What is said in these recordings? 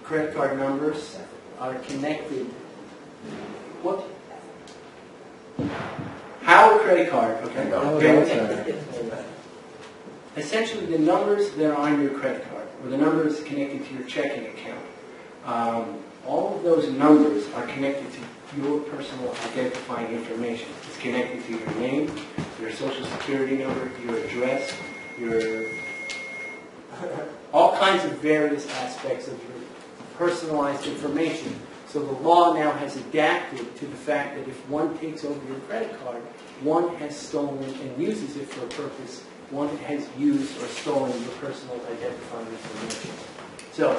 credit card numbers are connected. What? How a credit card, okay? Essentially, the numbers that are on your credit card, or the numbers connected to your checking account, all of those numbers are connected to your personal identifying information. It's connected to your name, your social security number, your address, your all kinds of various aspects of your personalized information. So the law now has adapted to the fact that if one takes over your credit card, one has stolen and uses it for a purpose. One has used or stolen your personal identifying information. So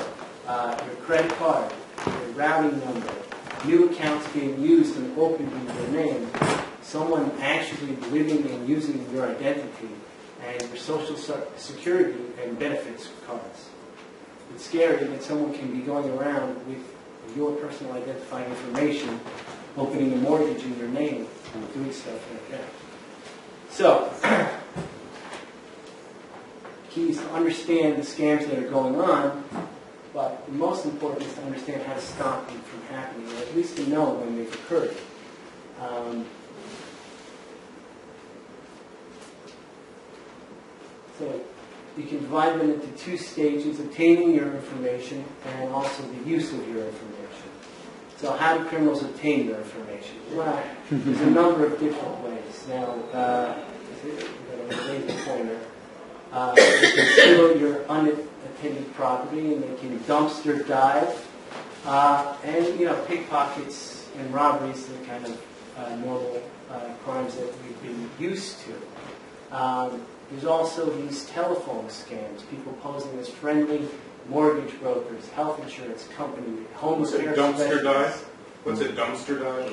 your credit card, your routing number, new accounts being used and opened in your name, someone actually living and using your identity, and your social security and benefits cards. It's scary that someone can be going around with your personal identifying information, opening a mortgage in your name, and doing stuff like that. So, key is to understand the scams that are going on, but most important is to understand how to stop them from happening, or at least to know when they've occurred. So you can divide them into two stages: obtaining your information and also the use of your information. So how do criminals obtain their information? Well, there's a number of different ways. Now, we've got a laser pointer. They can steal your unattended property, and they can dumpster dive, and pickpockets and robberies are kind of normal crimes that we've been used to. There's also these telephone scams, people posing as friendly mortgage brokers, health insurance company, home repair dumpster specialists. dive? What's a dumpster dive?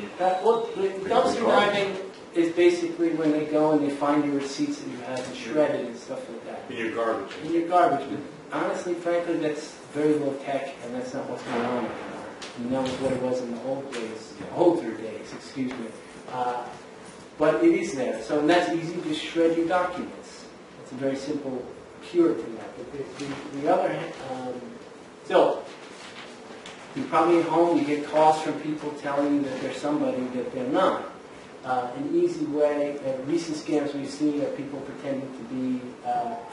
Dumpster diving is basically when they go and they find your receipts that you haven't shredded and stuff like that. In your garbage. In your garbage. But honestly, frankly, that's very low tech, and that's not what's going on anymore. And that was what it was in the older days, excuse me. But it is there. So that's easy, just shred your documents. It's a very simple cure to that. But the other hand, so you're probably at home, you get calls from people telling you that they're somebody that they're not. An easy way, recent scams we've seen are people pretending to be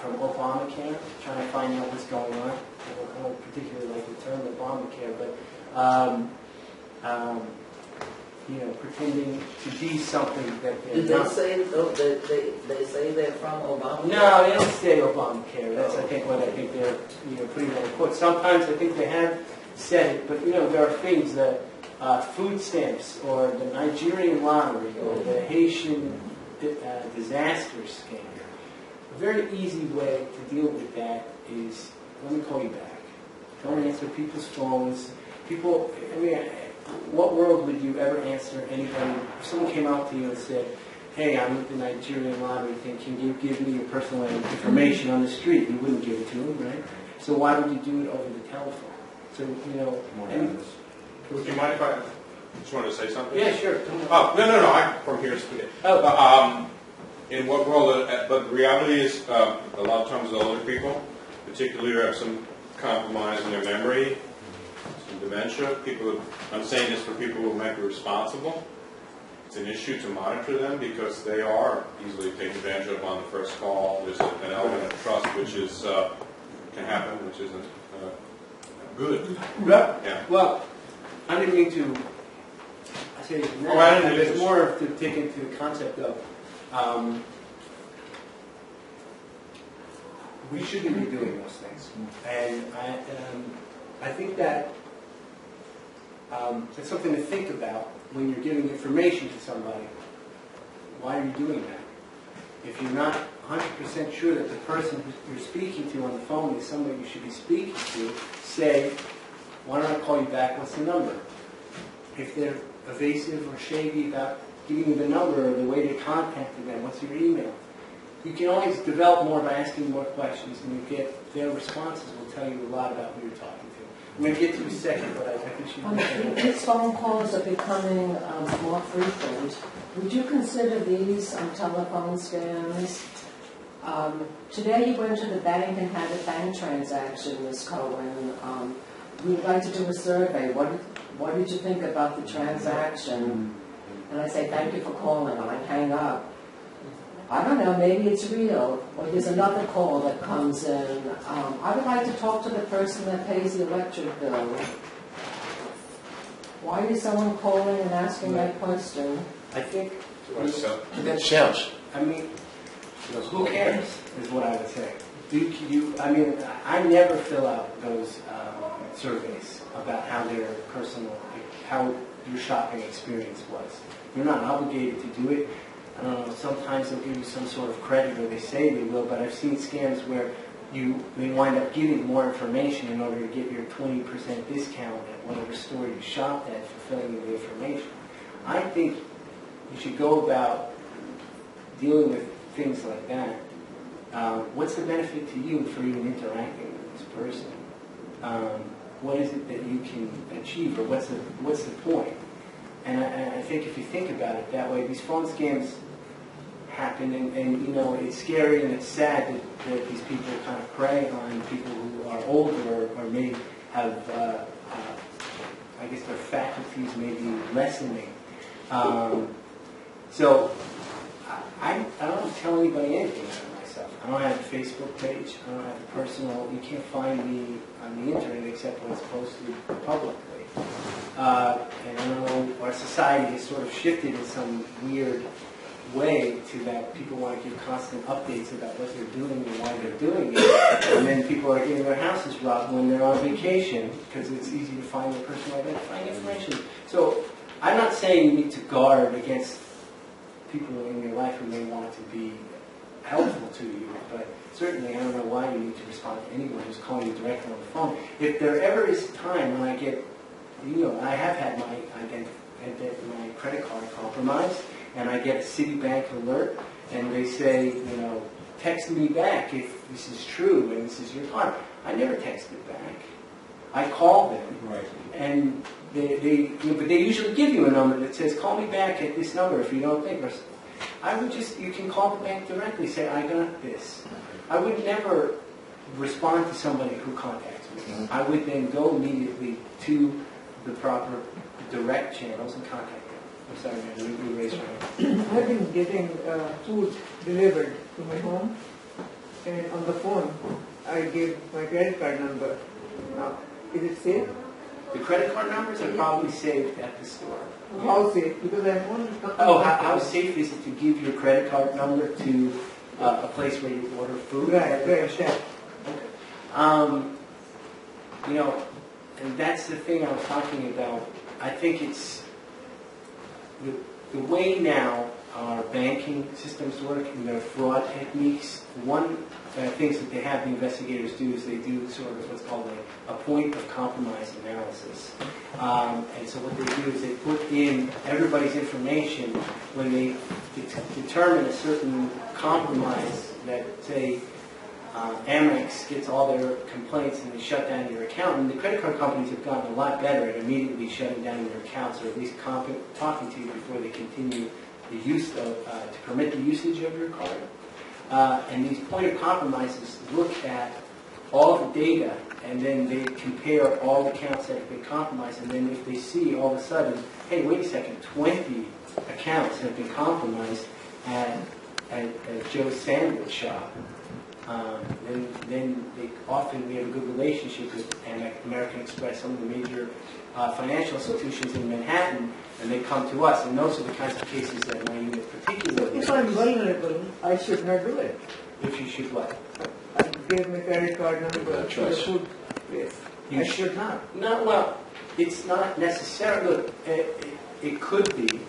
from Obamacare, trying to find out what's going on. I don't particularly like the term Obamacare, but pretending to be something that they're not. They say they're from Obamacare? No, they don't say Obamacare. That's I think they're putting on the quote. Sometimes I think they have said it, but there are things that food stamps or the Nigerian lottery or the Haitian disaster scam. A very easy way to deal with that is, let me call you back. Don't answer people's phones. What world would you ever answer anybody? If someone came out to you and said, hey, I'm with the Nigerian lottery thing, can you give me your personal information on the street? You wouldn't give it to them, right? So why would you do it over the telephone? So, Would you mind if I just wanted to say something? Yeah, sure. Oh, no, I'm from here. In what world? But the reality is, a lot of times the older people, particularly who have some compromise in their memory, some dementia, I'm saying this for people who might be responsible. It's an issue to monitor them because they are easily taken advantage of on the first call. There's an element of trust which is can happen, which isn't good. Yeah. Well, I didn't mean to say that. It's more to take into the concept of we shouldn't be doing those things, and I think that it's something to think about when you're giving information to somebody. Why are you doing that? If you're not 100% sure that the person who you're speaking to on the phone is somebody you should be speaking to, say, why don't I call you back? What's the number? If they're evasive or shady about giving you the number or the way to contact them, what's your email? You can always develop more by asking more questions, and you get their responses will tell you a lot about who you're talking to. I'm going to get to a second, but I think these phone calls are becoming more frequent. Would you consider these telephone scams? Today you went to the bank and had a bank transaction, Ms. Cohen. we would like to do a survey. What did you think about the transaction? And I say, thank you for calling, and I hang up. I don't know, maybe it's real, or there's another call that comes in. I would like to talk to the person that pays the electric bill. Why is someone calling and asking that question? I think, So, Sales. I mean, who cares, is what I would say. I mean, I never fill out those surveys about how how your shopping experience was. You're not obligated to do it. I don't know, sometimes they'll give you some sort of credit, or they say they will, but I've seen scams where they wind up giving more information in order to get your 20% discount at whatever store you shopped at for filling in the information. I think you should go about dealing with things like that. What's the benefit to you for even interacting with this person? What is it that you can achieve, or what's the point? And I think if you think about it that way, these phone scams happen, and you know, it's scary and it's sad that these people kind of prey on people who are older or may have, I guess their faculties may be lessening. So I don't tell anybody anything about myself. I don't have a Facebook page. I don't have a personal. You can't find me on the internet except when it's posted publicly. And I don't know, our society has sort of shifted in some weird way to that people want to give constant updates about what they're doing and why they're doing it. And then people are getting their houses robbed when they're on vacation because it's easy to find their personal identifying information. So I'm not saying you need to guard against people in your life who may want to be helpful to you, but certainly I don't know why you need to respond to anyone who's calling you directly on the phone. If there ever is a time when I get, you know, I have had my credit card compromised, and I get a Citibank alert, and they say, you know, text me back if this is true and this is your card. I never texted back. I call them, Right. and but they usually give you a number that says, call me back at this number if you don't think. You can call the bank directly, say, I got this. I would never respond to somebody who contacts me. I would then go immediately to the proper direct channels and contact them. I'm sorry, man, you raised your hand. I've been getting food delivered to my home, and on the phone I give my credit card number. Now, is it safe? The credit card numbers are probably saved at the store. How safe? Because I'm only... How safe is it to give your credit card number to a place where you order food? Right, chef. You know, and that's the thing I was talking about. I think it's the way now our banking systems work and their fraud techniques. One things that they have the investigators do is they do sort of what's called a point of compromise analysis. And so what they do is they put in everybody's information when they determine a certain compromise that, say, Amex gets all their complaints and they shut down your account. And the credit card companies have gotten a lot better at immediately shutting down your accounts, or at least talking to you before they continue the use of, to permit the usage of your card. And these point of compromises look at all the data, and then they compare all the accounts that have been compromised, and then if they see all of a sudden, hey, wait a second, 20 accounts have been compromised at Joe's sandwich shop, then often we have a good relationship with American Express, some of the major financial institutions in Manhattan, and they come to us, and those are the kinds of cases that my unit particularly... If I'm vulnerable, I should not do it. If you should what? I gave my credit card number to the choice. food place. You I should not. No, well, it's not necessarily. Look, it could be.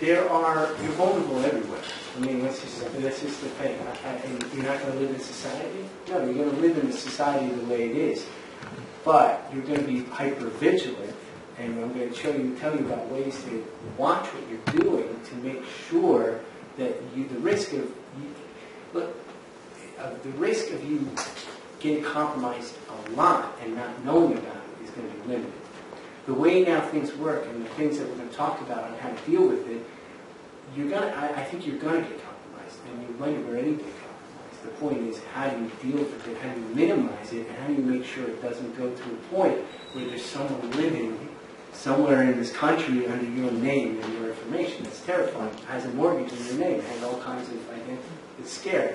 You're vulnerable everywhere. I mean, that's just the thing. You're not going to live in society? No, you're going to live in the society the way it is. But you're going to be hyper vigilant, and I'm going to tell you about ways to watch what you're doing to make sure that the risk of you getting compromised a lot and not knowing about it is going to be limited. The way now things work and the things that we're going to talk about and how to deal with it, I think you're going to get compromised, and you're going to already get compromised. The point is, how do you deal with it? How do you minimize it? And how do you make sure it doesn't go to a point where there's someone living somewhere in this country under your name and your information? That's terrifying. Has a mortgage in your name, has all kinds of identity. It's scary.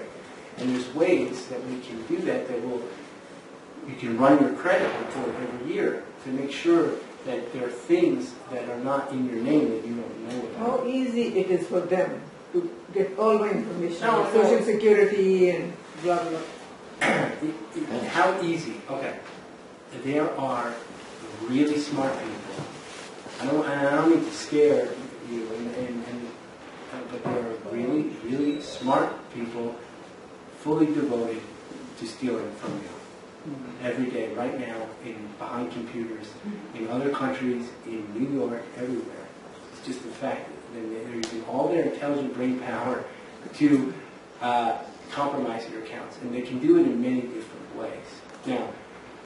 And there's ways that we can do that you can run your credit report every year to make sure that there are things that are not in your name that you don't know about. How easy it is for them to get all my information, No, Social Security and blah, blah. How easy? Okay. There are really smart people. I don't mean to scare you, but there are really, really smart people fully devoted to stealing from you. Every day, right now, behind computers, in other countries, in New York, everywhere. It's just a fact that they're using all their intelligent brain power to compromise your accounts. And they can do it in many different ways. Now,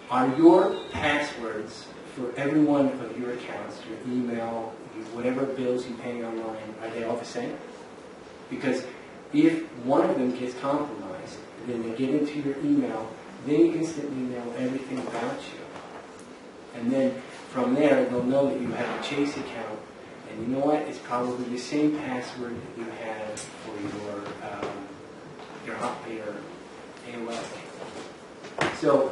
are your passwords for every one of your accounts, your email, whatever bills you pay online, are they all the same? Because if one of them gets compromised, then they get into your email, they instantly know everything about you. And then from there, they'll know that you have a Chase account. And you know what? It's probably the same password that you had for your AOL. So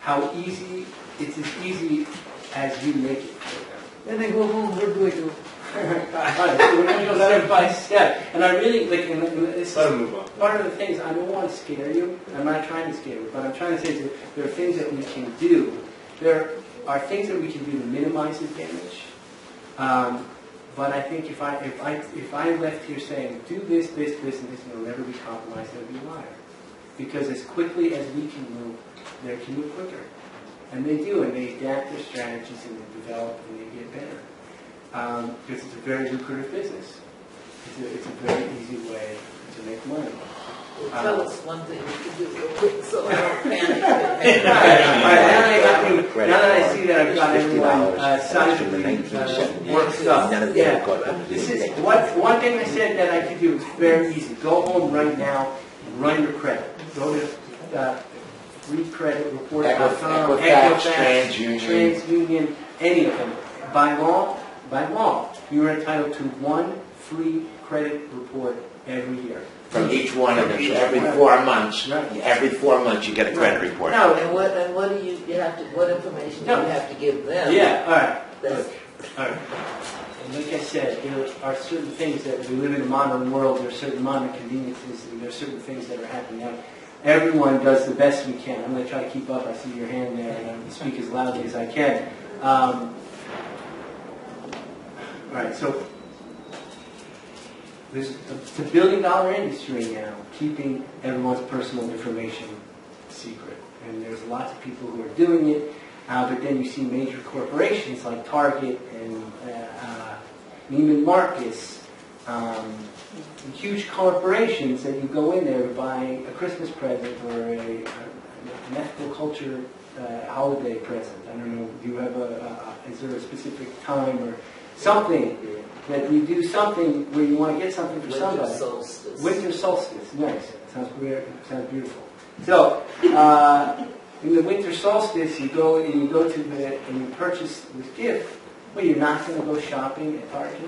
how easy, it's as easy as you make it for them. Then I go home, what do I do? Alright, so we're going to go step by step. And I really, and this Let is them move on. part of the things, I don't want to scare you. I'm not trying to scare you, but I'm trying to say that there are things that we can do. There are things that we can do to minimize the damage. But I think if I left here saying, do this, and this, and it'll never be compromised, that would be a liar. Because as quickly as we can move, they can move quicker. And they do, and they adapt their strategies, and they develop, and they get better. Because it's a very lucrative business. It's a very easy way to make money. Well, tell us one thing we can do real quick so I don't panic. Now that I see that I've got everyone sizably worked up. Yeah. This is one thing I said that I could do is very easy. Go home right now and run your credit. Go to freecreditreport.com, Equifax, TransUnion, any of them. By law, you are entitled to one free credit report every year. from each one of them. So every 4 months, Right. every 4 months you get a credit report. No, And what do you have to, what information do you have to give them? yeah, all right. That's- All right. And like I said, there are certain things that we live in a modern world, there are certain modern conveniences, and there are certain things that are happening now. Everyone does the best we can. I'm going to try to keep up. I see your hand there, and I'm going to speak as loudly as I can. All right, so there's it's a billion-dollar industry now, keeping everyone's personal information secret. And there's lots of people who are doing it. But then you see major corporations like Target and Neiman Marcus, huge corporations that you go in there to buy a Christmas present or an ethical culture holiday present. I don't know, do you have is there a specific time or something that you do something where you want to get something for somebody? Winter solstice. Winter solstice, nice. Sounds weird. Sounds beautiful. So, in the winter solstice, you go to and you purchase this gift. Well, you're not going to go shopping at Target.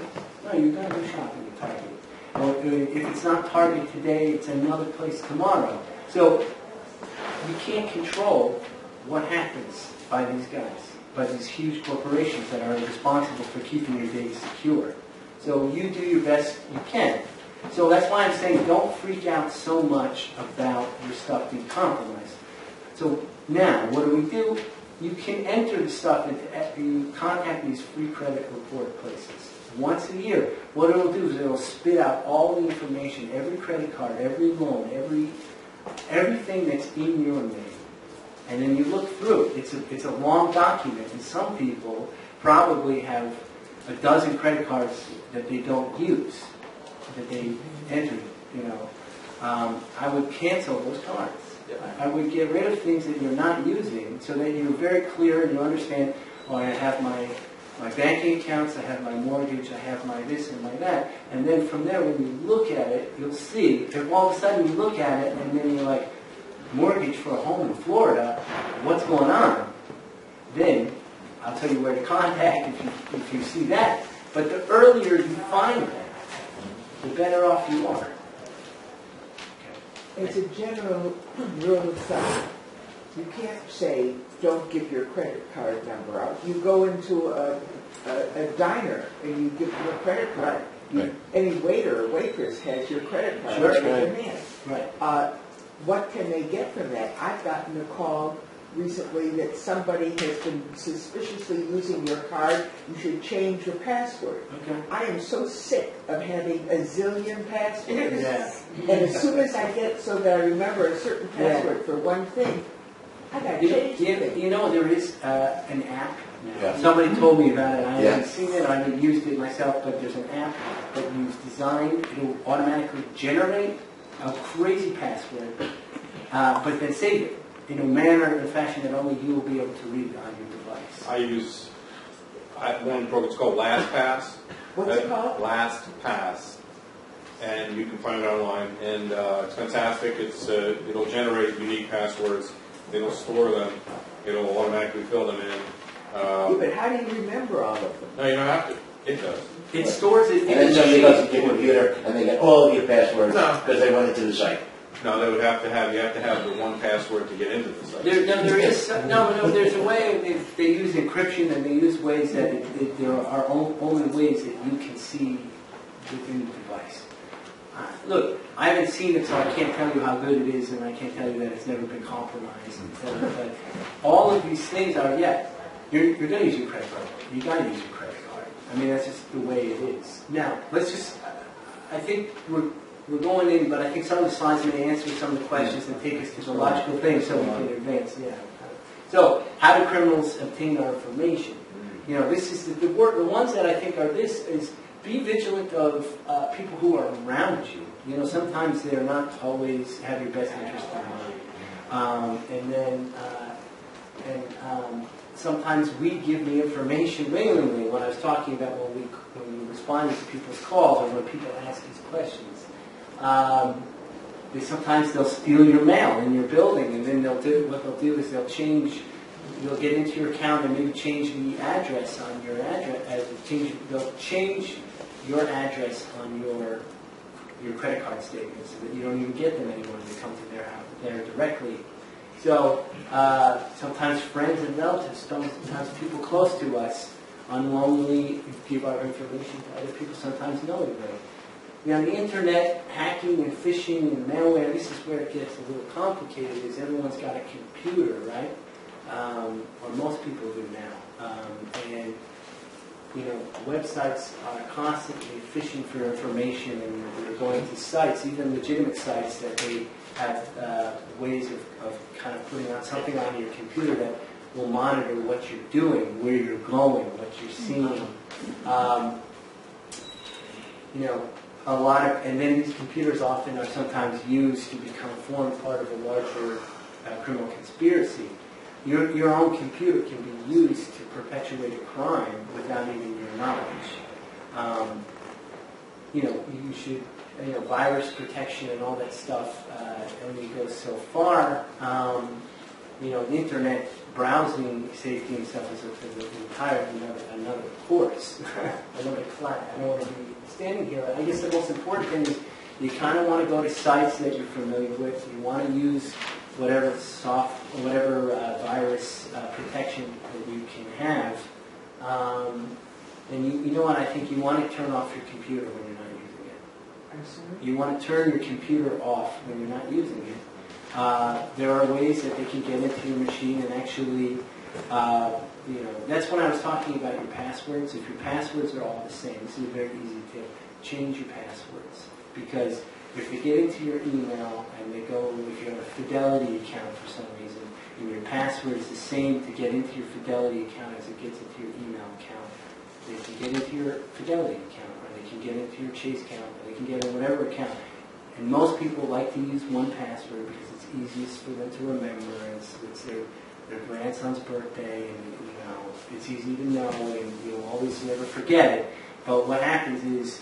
No, you're going to go shopping at Target. Or if it's not Target today, it's another place tomorrow. So you can't control what happens by these guys, by these huge corporations that are responsible for keeping your data secure. So you do your best you can. So that's why I'm saying don't freak out so much about your stuff being compromised. So now, what do? You can enter the stuff you contact these free credit report places once a year. What it'll do is it'll spit out all the information, every credit card, every loan, everything that's in your name. And then you look through it. It's a long document, and some people probably have a dozen credit cards that they don't use, that they entered, I would cancel those cards. I would get rid of things that you're not using so that you're very clear and you understand, I have my my banking accounts, I have my mortgage, I have my this and my that. And then from there, when you look at it, you'll see, if all of a sudden you look at it and then you're like, mortgage for a home in Florida, what's going on? Then I'll tell you where to contact if you see that. But the earlier you find that, the better off you are. It's a general rule of thumb. You can't say, don't give your credit card number out. You go into a diner and you give them a credit card. Right. Any waiter or waitress has your credit card Sure. in their hand. Right. What can they get from that? I've gotten a call recently that somebody has been suspiciously using your card. You should change your password. Okay. I am so sick of having a zillion passwords. Yeah. And as soon as I get so that I remember a certain password for one thing, I got to change the thing. You know, there is an app now. Yeah. Somebody told me about it. I Yeah. haven't seen it. I haven't used it myself, but there's an app that you've designed. It'll automatically generate a crazy password, but then save it in a manner and fashion that only you will be able to read on your device. I use one program, it's called LastPass. What's it called? LastPass. And you can find it online, and it's fantastic. It'll generate unique passwords. It'll store them. It'll automatically fill them in. Yeah, but how do you remember all of them? No, you don't have to. It does. It stores it And in then the somebody goes machine. to your computer and they get all of your passwords No. because they went into the site. No, you have to have the one password to get into the site. There's a way they use encryption and they use ways that there are only ways that you can see within the device. Look, I haven't seen it, so I can't tell you how good it is, and I can't tell you that it's never been compromised. But all of these things are, you're going to use your credit card. You got to use your credit card. I mean, that's just the way it is. Now, I think we're going in, but I think some of the slides may answer some of the questions and take us to the logical things so we can advance. Yeah. So, how do criminals obtain our information? You know, this is the ones that I think are this is be vigilant of people who are around you. You know, sometimes they're not always have your best interest in mind. Sometimes we give the information willingly. When I was talking about when we responded to people's calls or when people ask these questions. Sometimes they'll steal your mail in your building, and then what they'll do is you'll get into your account and maybe change the address on your address. They'll change your address on your credit card statement so that you don't even get them anymore. They come to their house there directly. So sometimes friends and relatives, sometimes people close to us, unknowingly give our information to other people, sometimes knowingly. You know, the internet, hacking and phishing and malware, this is where it gets a little complicated, is everyone's got a computer, right? Or most people do now. And, you know, websites are constantly fishing for information, and they're going to sites, even legitimate sites, that they have ways of kind of putting on something on your computer that will monitor what you're doing, where you're going, what you're seeing. You know, and then these computers often are sometimes used to form part of a larger criminal conspiracy. Your own computer can be used to perpetuate a crime without even your knowledge. You know, you should, virus protection and all that stuff only goes so far. You know, the internet browsing safety and stuff is entirely another course, another class. I don't want to be standing here. I guess the most important thing is you kind of want to go to sites that you're familiar with. You want to use whatever virus protection that you can have. And you know what? I think you want to turn off your computer when you're not using it. I'm sorry? You want to turn your computer off when you're not using it. There are ways that they can get into your machine and actually, that's when I was talking about your passwords. If your passwords are all the same, this is a very easy tip. Change your passwords. Because if they get into your email and they go, if you have a Fidelity account for some reason, and your password is the same to get into your Fidelity account as it gets into your email account, they can get into your Fidelity account, or they can get into your Chase account, or they can get into whatever account. And most people like to use one password because it's easiest for them to remember, and it's their brand my son's birthday, and it's easy to know, and you'll always never forget it. But what happens is,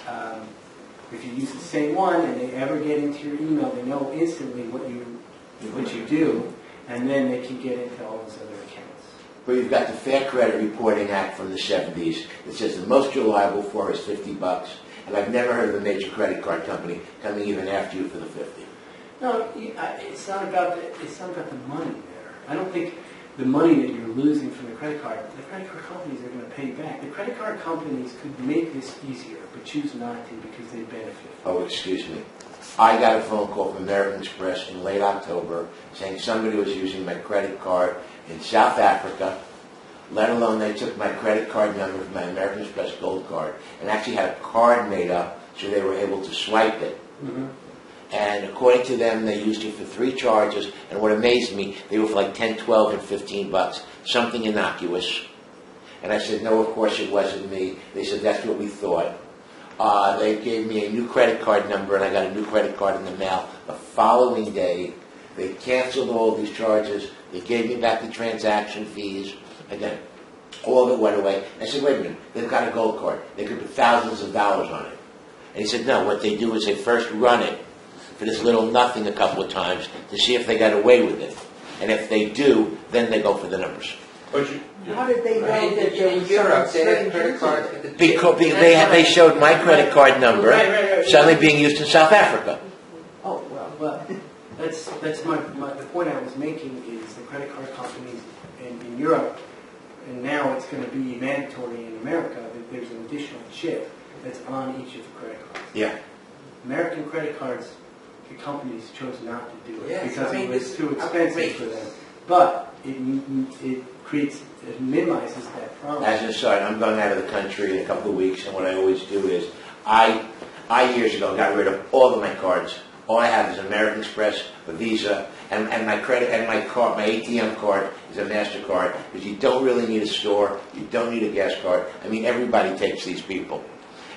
if you use the same one and they ever get into your email, they know instantly what you do, and then they can get into all those other accounts. But you've got the Fair Credit Reporting Act from the 70s that says the most you're liable for is $50, and I've never heard of a major credit card company coming even after you for the 50. No, it's not about the money there. I don't think the money that you're losing from the credit card companies are going to pay you back. The credit card companies could make this easier, but choose not to because they benefit. Oh, excuse me. I got a phone call from American Express in late October saying somebody was using my credit card in South Africa, let alone they took my credit card number from my American Express Gold card and actually had a card made up so they were able to swipe it. Mm-hmm. And according to them, they used it for 3 charges, and what amazed me, they were for like 10, 12, and $15, something innocuous. And I said, no, of course it wasn't me. They said, that's what we thought. They gave me a new credit card number, and I got a new credit card in the mail the following day. They canceled all these charges. They gave me back the transaction fees. Again, all of it went away. I said, wait a minute, they've got a gold card. They could put thousands of dollars on it. And he said, no, what they do is they first run it for this little nothing a couple of times to see if they got away with it. And if they do, then they go for the numbers. But How did they know that there In was Europe, some they have strange credit users? cards at the gym. Because they showed my credit card number Right. suddenly being used in South Africa. Oh, well, that's the point I was making is the credit card companies in Europe, and now it's going to be mandatory in America that there's an additional chip that's on each of the credit cards. Yeah. American credit cards, the companies chose not to do it Yes, because I mean, it was this- too expensive for them. But it minimizes that problem. As an aside, I'm going out of the country in a couple of weeks, and what I always do is, I years ago got rid of all of my cards. All I have is American Express, a Visa, and my credit and my card, my ATM card is a MasterCard, because you don't really need a store, you don't need a gas card. I mean, everybody takes these people.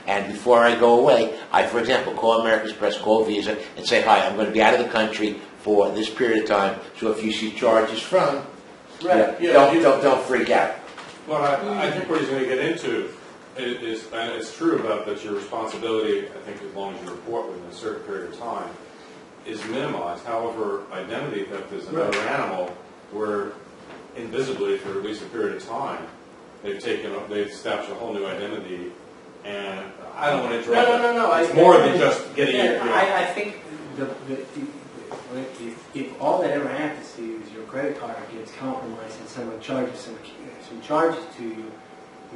And before I go away, I, for example, call American Express, call Visa, and say, hi, I'm going to be out of the country for this period of time, so if you see charges from, Right. don't freak out. Well, I think what he's going to get into is, and it's true about that your responsibility, I think as long as you report within a certain period of time, is minimized. However, identity theft is another animal where invisibly for at least a period of time, they've established a whole new identity, and I don't want to interrupt. No. It's more than just getting your. I think if all that ever happens to you is your credit card gets compromised and someone charges some charges to you,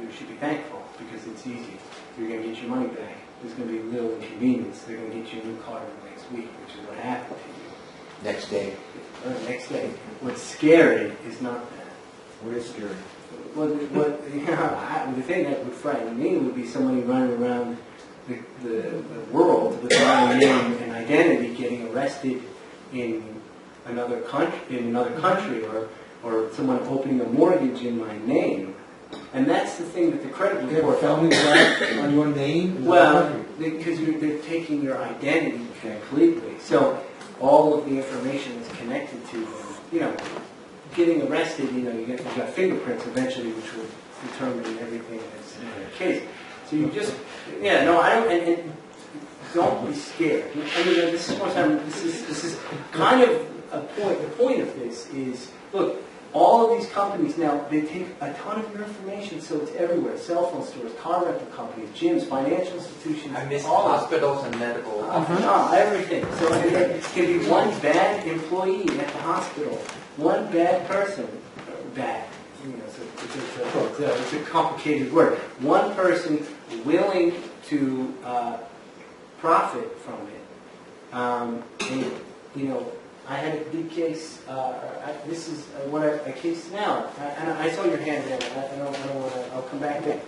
you should be thankful because it's easy. You're going to get your money back. There's going to be little inconvenience. They're going to get you a new card next week, which is what happened to you. Next day. Next day. What's scary is not that. What is scary? The thing that would frighten me would be somebody running around the world with my name and identity getting arrested in another country, or someone opening a mortgage in my name. And that's the thing that the credit report. Felony black on your name? Well, because they're taking your identity completely. So all of the information is connected to them. Getting arrested, you've got fingerprints eventually, which will determine everything that's in the case. So you just, I don't, and don't be scared. I mean, this is one time. This is kind of a point. The point of this is, look, all of these companies now, they take a ton of your information, so it's everywhere. Cell phone stores, car rental companies, gyms, financial institutions. I miss all of it. hospitals and medical. Everything. So it can be one bad employee at the hospital, one bad person, bad. So it's a complicated word. One person willing to profit from it. I had a big case. This is a case now. And I saw your hand there. I don't want to. I'll come back there.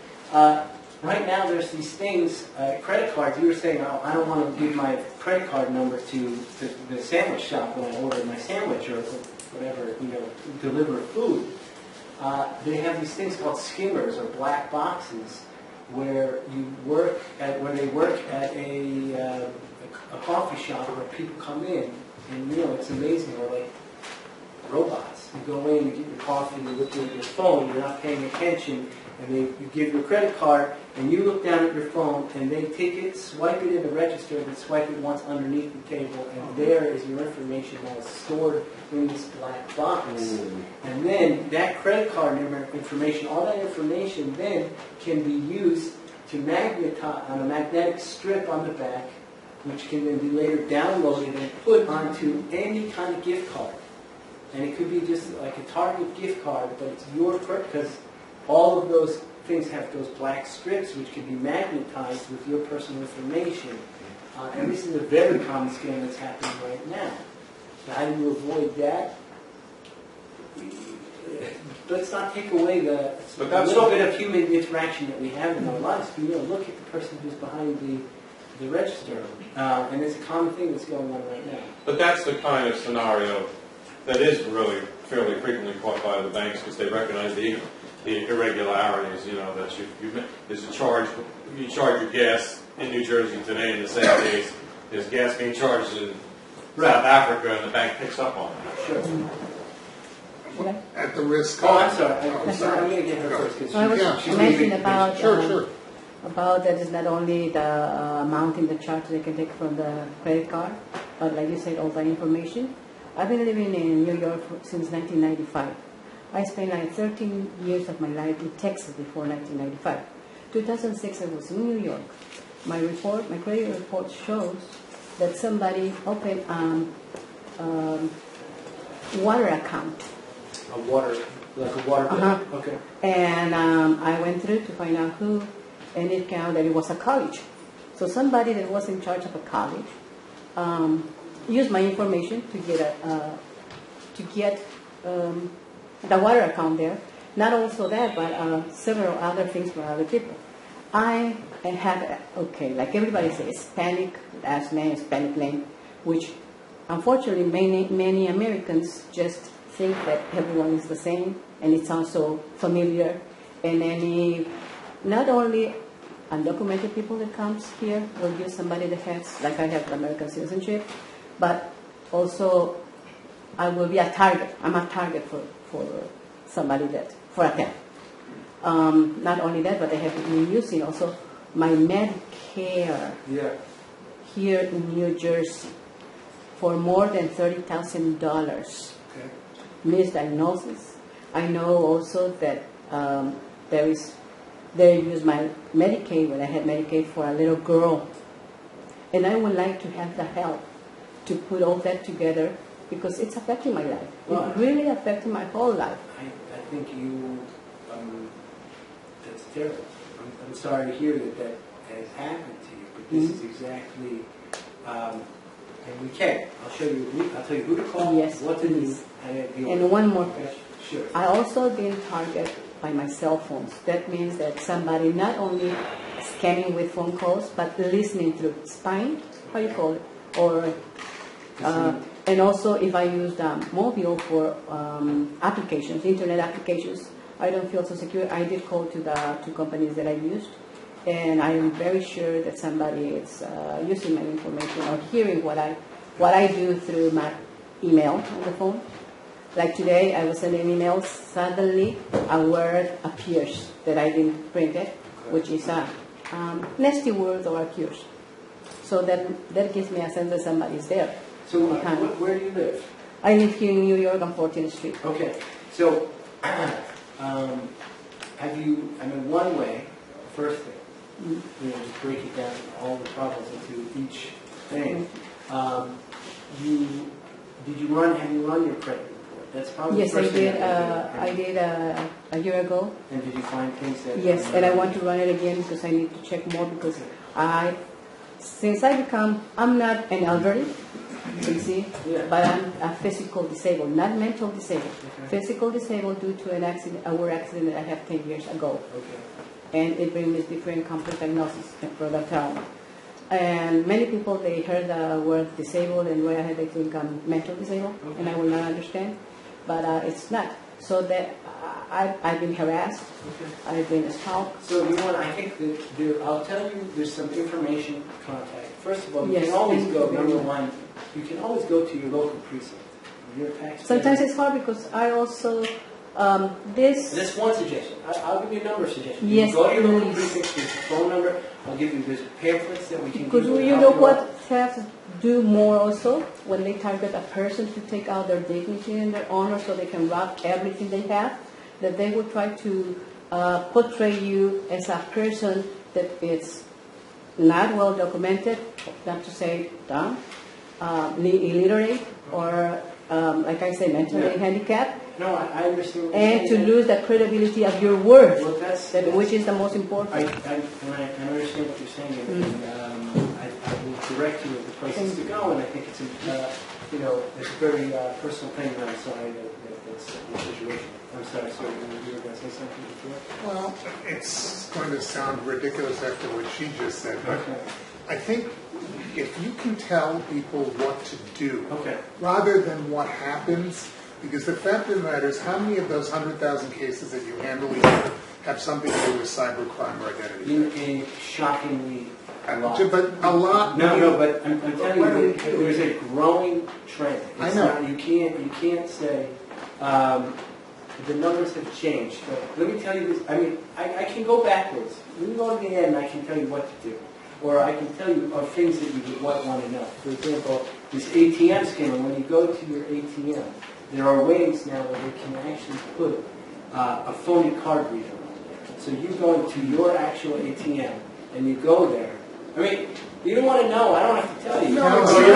Right now, there's these things, credit cards. You were saying, I don't want to give my credit card number to the sandwich shop when I order my sandwich or whatever, deliver food. They have these things called skimmers or black boxes where they work at a coffee shop where people come in, and it's amazing. They're like robots. You go in, you get your coffee, you look at your phone, you're not paying attention, and you give your credit card, and you look down at your phone, and they take it, swipe it in the register, and swipe it once underneath the table, and there is your information that is stored in this black box. And then that credit card number information, all that information then can be used to magnetize on a magnetic strip on the back, which can then be later downloaded and put onto any kind of gift card. And it could be just like a Target gift card, but it's your because all of those things have those black strips which can be magnetized with your personal information. And this is a very common scam that's happening right now. So how do you avoid that? Let's not take away the little bit of human interaction that we have in our lives. Look at the person who's behind the register. And it's a common thing that's going on right now. But that's the kind of scenario that is really fairly frequently caught by the banks because they recognize the irregularities. That there's a charge. You charge your gas in New Jersey today in the same days. There's gas being charged in South Africa, and the bank picks up on it. Sure. At the risk Oh, I'm of... sorry. I'm going to get her first. 'Cause I was Yeah, mentioning about Sure. about that is not only the amount in the charge they can take from the credit card, but like you said, all the information. I've been living in New York since 1995. I spent like 13 years of my life in Texas before 1995. 2006 I was in New York. My credit report shows that somebody opened water account. A water bill. Uh-huh. Okay. And I went through to find out who, and it came out that it was a college. So somebody that was in charge of a college used my information to get the water account there. Not also that, but several other things from other people. I had, like everybody says, Hispanic last name, Hispanic name, which unfortunately many Americans just think that everyone is the same, and it sounds so familiar. And not only undocumented people that comes here will use somebody that has, like I have American citizenship, but also I will be a target. I'm a target for somebody for a theft. Not only that, but I have been using also my Medicare here in New Jersey for more than $30,000. Okay. Misdiagnosis. I know also that they use my Medicaid when I had Medicaid for a little girl, and I would like to have the help to put all that together because it's affecting my life. Right. It really affected my whole life. I think that's terrible. I'm sorry to hear that has happened to you, but this is exactly, and we can. I'll tell you who to call, Yes, what to do, please. and And one more question. Sure. I also been targeted by my cell phones. That means that somebody not only scamming with phone calls, but listening through spine, how you call it, or and also if I use mobile for applications, internet applications, I don't feel so secure. I did call to the two companies that I used, and I am very sure that somebody is using my information or hearing what I do through my email on the phone. Like today, I was sending emails. Suddenly, a word appears that I didn't print it, which is a nasty word or appears. So that gives me a sense that somebody's there. So where do you live? I live here in New York on 14th Street. Okay. So have you? One way. First thing, just break it down all the problems into each thing. Have you run your credit report? That's probably Yes, the I first thing did. that I did a year ago. And did you find things that? Yes, and I want to run it again because I need to check more because I'm not an elderly, you see, but I'm a physical disabled, not mental disabled. Okay. Physical disabled due to a work accident that I had 10 years ago. Okay. And it brings different complex diagnosis for the trauma. And many people, they heard the word disabled and right ahead they think I'm mental disabled, and I will not understand, but it's not. So that I've been harassed, I've been stalked. So I think that I'll tell you, there's some information contact. First of all, you Yes, can always thank go, you very number much. one, you can always go to your local precinct. You're a taxpayer. Sometimes it's hard because I also, this, That's one suggestion. I'll give you a number of suggestions. Yes, You can go to your local please. precinct, there's a phone number, I'll give you, there's pamphlets that we can give because you. you know what thefts do more also? When they target a person to take out their dignity and their honor so they can rob everything they have, that they will try to portray you as a person that is not well documented, not to say dumb, illiterate, or like I say, mentally Yeah. handicapped, No, I understand what you're and to saying. lose that credibility of your worth, Well, that's, which is the most important. I understand what you're saying, and I will direct you to the places to go, and I think it's, it's a very personal thing, and I'm sorry that that's the situation. I'm sorry, sir, you were going to say something before? Well, It's going to sound ridiculous after what she just said, but Okay. I think if you can tell people what to do, Okay. rather than what happens, because the fact of the matter is, how many of those 100,000 cases that you handle each year have something to do with cybercrime or identity theft? Shockingly, a lot. But a lot. No, but I'm telling you, that there's a growing trend. I It's know. not- you can't say, the numbers have changed. But let me tell you this, I can go backwards. Let me go to the end and I can tell you what to do. Or I can tell you of things that you would want to know. For example, this ATM scandal, when you go to your ATM, there are ways now where they can actually put a phony card reader on there. So you go into your actual ATM and you go there. You don't want to know. I don't have to tell you. No, So you're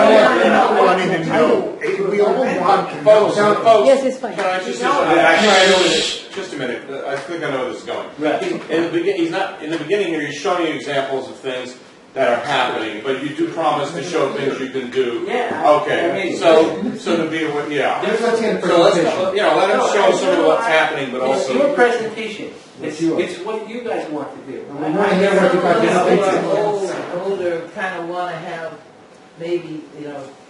not wanting to know. We all want to know. Folks, Yes, it's fine. Can I just, No, actually, I know this, just a minute, I think I know where this is going. Right. In the beginning here, he's showing you examples of things that are happening, but you do promise to show things you can do. Yeah. Okay, so to be aware, yeah. There's a So let's, let him show some of what's happening, but It's your also. presentation. It's what you guys want to do. some of us who are older kind of want to have maybe,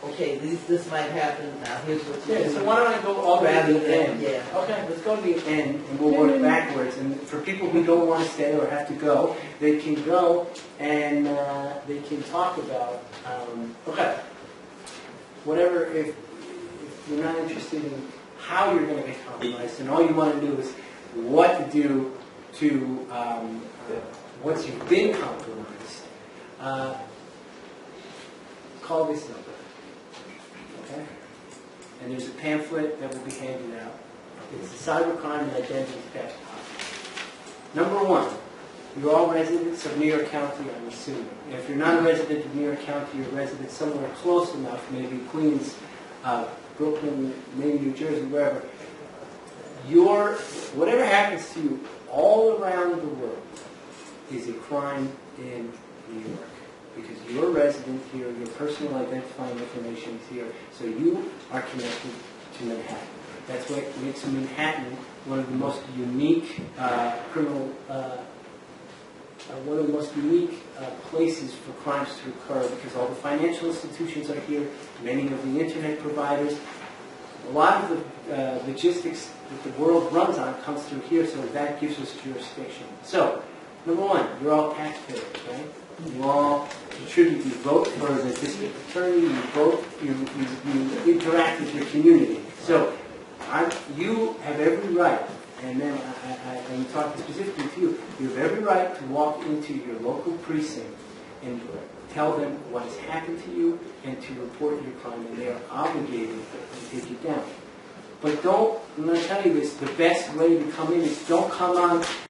okay, this might happen, now here's what you Yeah, do. so why don't I go all the way to Rather the than- end? yeah. Okay, let's go to the end and we'll work backwards. And for people who don't want to stay or have to go, they can go and they can talk about, okay, whatever, if you're not interested in how you're going to get compromised and all you want to do is what to do to, once you've been compromised, call this number. Okay? And there's a pamphlet that will be handed out. It's the Cybercrime and Identity Theft Hotline. Number one, you're all residents of New York County, I'm assuming. And if you're not a resident of New York County, you're a resident somewhere close enough, maybe Queens, Brooklyn, maybe New Jersey, wherever. Whatever happens to you all around the world is a crime in New York. Because you're a resident here, your personal identifying information is here, so you are connected to Manhattan. That's what makes Manhattan one of the most unique one of the most unique places for crimes to occur, because all the financial institutions are here, many of the internet providers, a lot of the logistics that the world runs on comes through here, so that gives us jurisdiction. So, number one, you're all taxpayers, right? You all contribute, you vote for the district attorney, you vote, you interact with your community. So, you have every right, and then I'm talking specifically to you, you have every right to walk into your local precinct and tell them what has happened to you and to report your crime, and they are obligated to take you down. But I'm going to tell you this, the best way to come in is don't come on